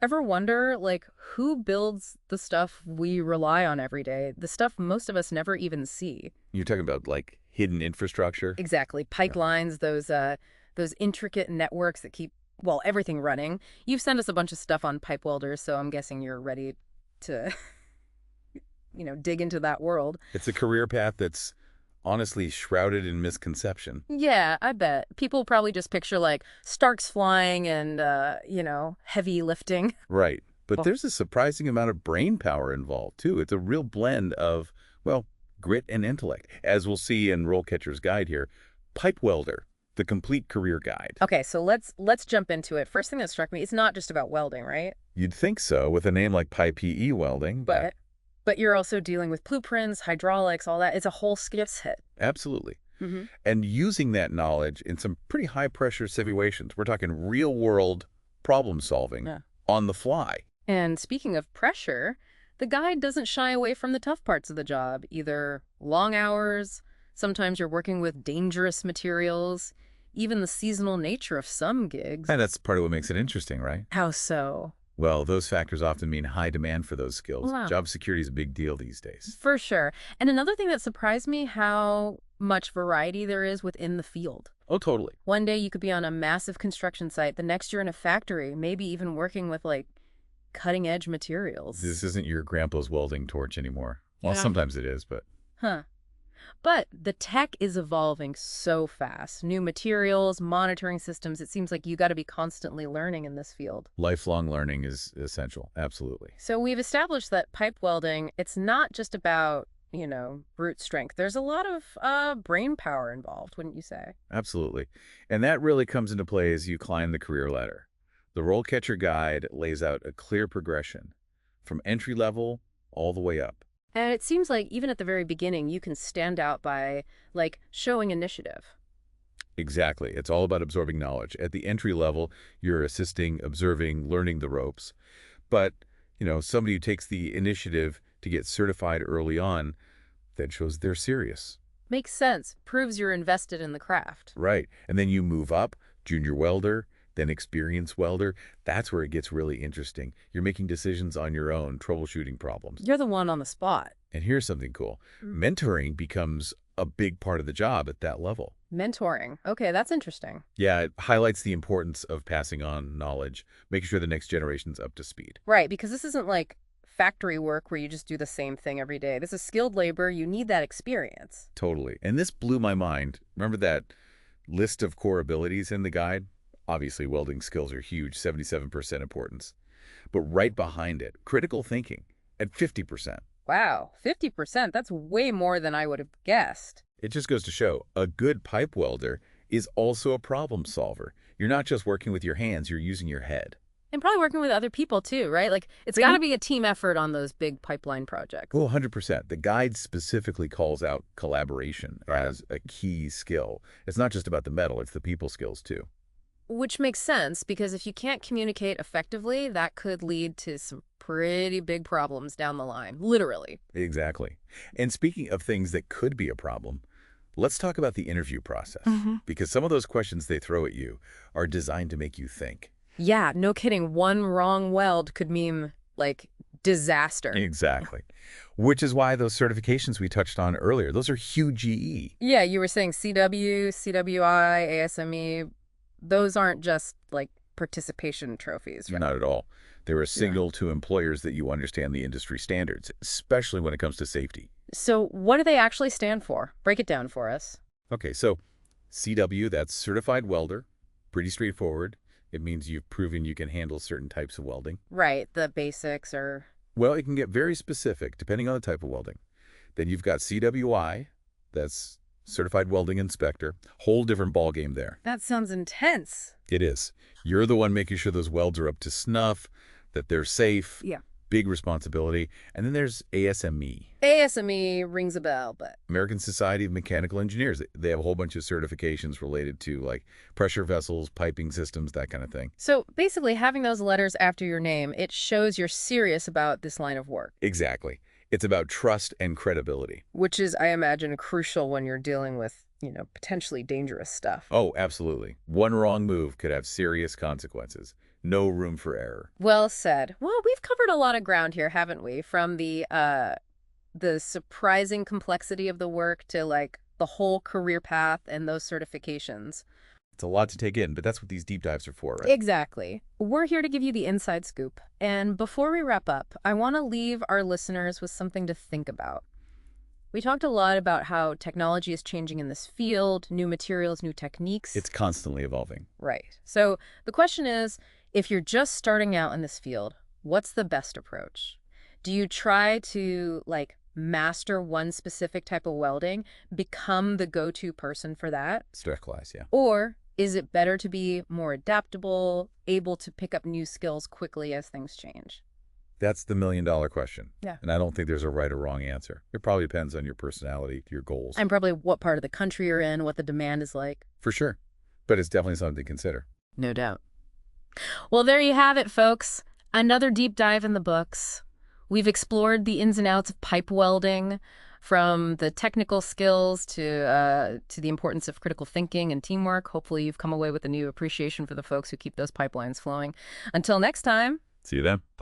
Ever wonder, like, who builds the stuff we rely on every day? The stuff most of us never even see. You're talking about like hidden infrastructure? Exactly. Yeah. Pipelines, those intricate networks that keep, well, everything running. You've sent us a bunch of stuff on pipe welders, so I'm guessing you're ready to, dig into that world. It's a career path that's honestly shrouded in misconception. Yeah, I bet. People probably just picture like Starks flying and heavy lifting. Right. But Well, there's a surprising amount of brain power involved, too. It's a real blend of, well, grit and intellect. As we'll see in RoleCatcher's Guide here, Pipe Welder, the complete career guide. okay, so let's jump into it. First thing that struck me, it's not just about welding, right? You'd think so with a name like Pipe Welding. But you're also dealing with blueprints, hydraulics, all that. It's a whole skill set. Absolutely. Hmm. And using that knowledge in some pretty high-pressure situations. We're talking real-world problem solving Yeah. on the fly. And speaking of pressure, the guide doesn't shy away from the tough parts of the job, either long hours, sometimes you're working with dangerous materials, even the seasonal nature of some gigs. And that's part of what makes it interesting, right? How so? Well, those factors often mean high demand for those skills. Wow. Job security is a big deal these days. For sure. And another thing that surprised me, how much variety there is within the field. Oh, totally. One day you could be on a massive construction site, the next you're in a factory, maybe even working with like cutting edge materials. This isn't your grandpa's welding torch anymore. Well, Yeah. sometimes it is, but Huh. But the tech is evolving so fast. New materials, monitoring systems. It seems like you got to be constantly learning in this field. lifelong learning is essential. Absolutely. So we've established that pipe welding, it's not just about, brute strength. There's a lot of brain power involved, wouldn't you say? Absolutely. And that really comes into play as you climb the career ladder. The RoleCatcher Guide lays out a clear progression from entry level all the way up. And it seems like even at the very beginning, you can stand out by, like, showing initiative. Exactly. It's all about absorbing knowledge. At the entry level, you're assisting, observing, learning the ropes. But, somebody who takes the initiative to get certified early on, that shows they're serious. Makes sense. Proves you're invested in the craft. Right. And then you move up, junior welder, then experienced welder. That's where it gets really interesting. You're making decisions on your own, troubleshooting problems. You're the one on the spot. And here's something cool. Mentoring becomes a big part of the job at that level. Mentoring. Okay, that's interesting. Yeah, it highlights the importance of passing on knowledge, making sure the next generation's up to speed. Right, because this isn't like factory work where you just do the same thing every day. This is skilled labor. You need that experience. Totally. And this blew my mind. Remember that list of core abilities in the guide? Obviously, welding skills are huge, 77% importance. But right behind it, critical thinking at 50%. Wow, 50%. That's way more than I would have guessed. It just goes to show a good pipe welder is also a problem solver. You're not just working with your hands, you're using your head. And probably working with other people too, right? Like, it's got to be a team effort on those big pipeline projects. Well, 100%. The guide specifically calls out collaboration as a key skill. It's not just about the metal, it's the people skills too. Which makes sense because if you can't communicate effectively, that could lead to some pretty big problems down the line, literally. Exactly. And speaking of things that could be a problem, let's talk about the interview process. Because some of those questions they throw at you are designed to make you think. Yeah, no kidding. One wrong weld could mean, like, disaster. Exactly. Which is why those certifications we touched on earlier, those are huge GE. Yeah, you were saying CW, CWI, ASME. Those aren't just, like, participation trophies, right? Not at all. They're a signal to employers that you understand the industry standards, especially when it comes to safety. So what do they actually stand for? Break it down for us. Okay, so CW, that's Certified Welder. Pretty straightforward. It means you've proven you can handle certain types of welding. Right, the basics are... Well, it can get very specific depending on the type of welding. Then you've got CWI, that's Certified Welding Inspector. Whole different ballgame there. That sounds intense. It is. You're the one making sure those welds are up to snuff, that they're safe. Yeah. Big responsibility. And then there's ASME. ASME rings a bell, but... American Society of Mechanical Engineers. They have a whole bunch of certifications related to like pressure vessels, piping systems, that kind of thing. So basically having those letters after your name, it shows you're serious about this line of work. Exactly. It's about trust and credibility. Which is, I imagine, crucial when you're dealing with, potentially dangerous stuff. Oh, absolutely. One wrong move could have serious consequences. No room for error. Well said. Well, we've covered a lot of ground here, haven't we? From the surprising complexity of the work to like the whole career path and those certifications. It's a lot to take in, but that's what these deep dives are for, right? Exactly. We're here to give you the inside scoop. And before we wrap up, I want to leave our listeners with something to think about. We talked a lot about how technology is changing in this field, new materials, new techniques. It's constantly evolving. Right. So the question is, if you're just starting out in this field, what's the best approach? Do you try to like master one specific type of welding, become the go-to person for that? Specialize, yeah. Or is it better to be more adaptable, able to pick up new skills quickly as things change? That's the million-dollar question. Yeah. And I don't think there's a right or wrong answer. It probably depends on your personality, your goals. And probably what part of the country you're in, what the demand is like. For sure. But it's definitely something to consider. No doubt. Well, there you have it, folks. Another deep dive in the books. We've explored the ins and outs of pipe welding, from the technical skills to the importance of critical thinking and teamwork. Hopefully you've come away with a new appreciation for the folks who keep those pipelines flowing. Until next time. See you then.